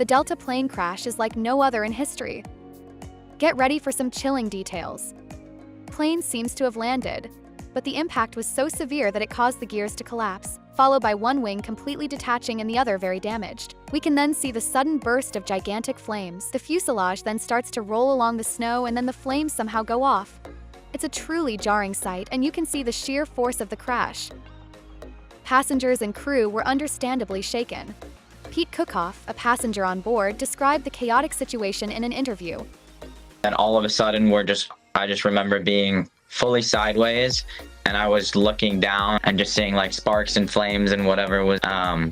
The Delta plane crash is like no other in history. Get ready for some chilling details. Plane seems to have landed, but the impact was so severe that it caused the gears to collapse, followed by one wing completely detaching and the other very damaged. We can then see the sudden burst of gigantic flames. The fuselage then starts to roll along the snow, and then the flames somehow go off. It's a truly jarring sight, and you can see the sheer force of the crash. Passengers and crew were understandably shaken. Pete Cookoff, a passenger on board, described the chaotic situation in an interview. And all of a sudden, I just remember being fully sideways, and I was looking down and just seeing like sparks and flames and whatever was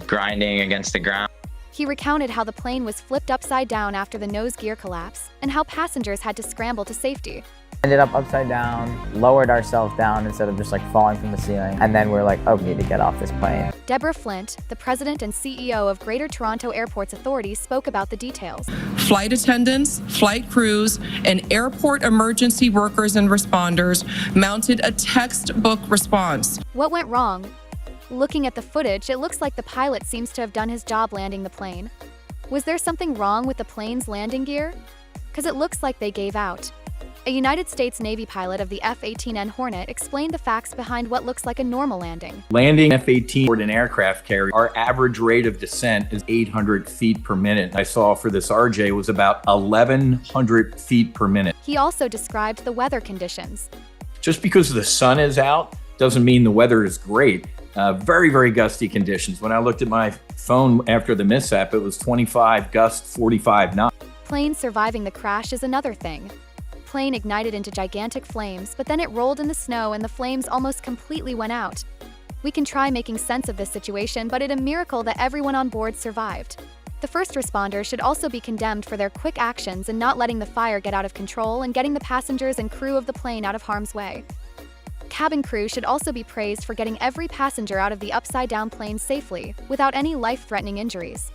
grinding against the ground. He recounted how the plane was flipped upside down after the nose gear collapse, and how passengers had to scramble to safety. Ended up upside down, lowered ourselves down instead of just like falling from the ceiling, and then we're like, oh, we need to get off this plane. Deborah Flint, the president and CEO of Greater Toronto Airports Authority, spoke about the details. Flight attendants, flight crews, and airport emergency workers and responders mounted a textbook response. What went wrong? Looking at the footage, it looks like the pilot seems to have done his job landing the plane. Was there something wrong with the plane's landing gear? Because it looks like they gave out. A United States Navy pilot of the F-18N Hornet explained the facts behind what looks like a normal landing. Landing F-18 aboard an aircraft carrier, our average rate of descent is 800 feet per minute. I saw for this RJ was about 1,100 feet per minute. He also described the weather conditions. Just because the sun is out doesn't mean the weather is great. Very, very gusty conditions. When I looked at my phone after the mishap, it was 25 gusts, 45 knots. Plane surviving the crash is another thing. Plane ignited into gigantic flames, but then it rolled in the snow and the flames almost completely went out. We can try making sense of this situation, but it's a miracle that everyone on board survived. The first responders should also be condemned for their quick actions in not letting the fire get out of control and getting the passengers and crew of the plane out of harm's way. Cabin crew should also be praised for getting every passenger out of the upside-down plane safely, without any life-threatening injuries.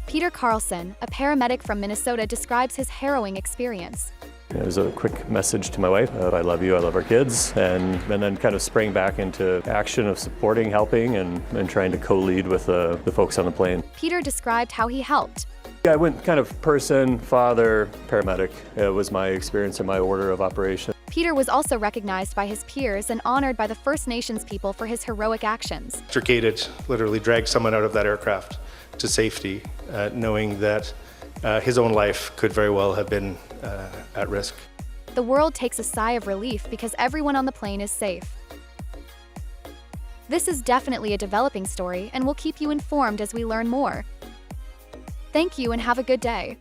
Peter Carlson, a paramedic from Minnesota, describes his harrowing experience. It was a quick message to my wife, I love you, I love our kids, and then kind of sprang back into action of supporting, helping, and trying to co-lead with the folks on the plane. Peter described how he helped. I went kind of person, father, paramedic. It was my experience in my order of operation. Peter was also recognized by his peers and honored by the First Nations people for his heroic actions. Extricated, literally dragged someone out of that aircraft to safety, knowing that his own life could very well have been at risk. The world takes a sigh of relief because everyone on the plane is safe. This is definitely a developing story, and we'll keep you informed as we learn more. Thank you and have a good day.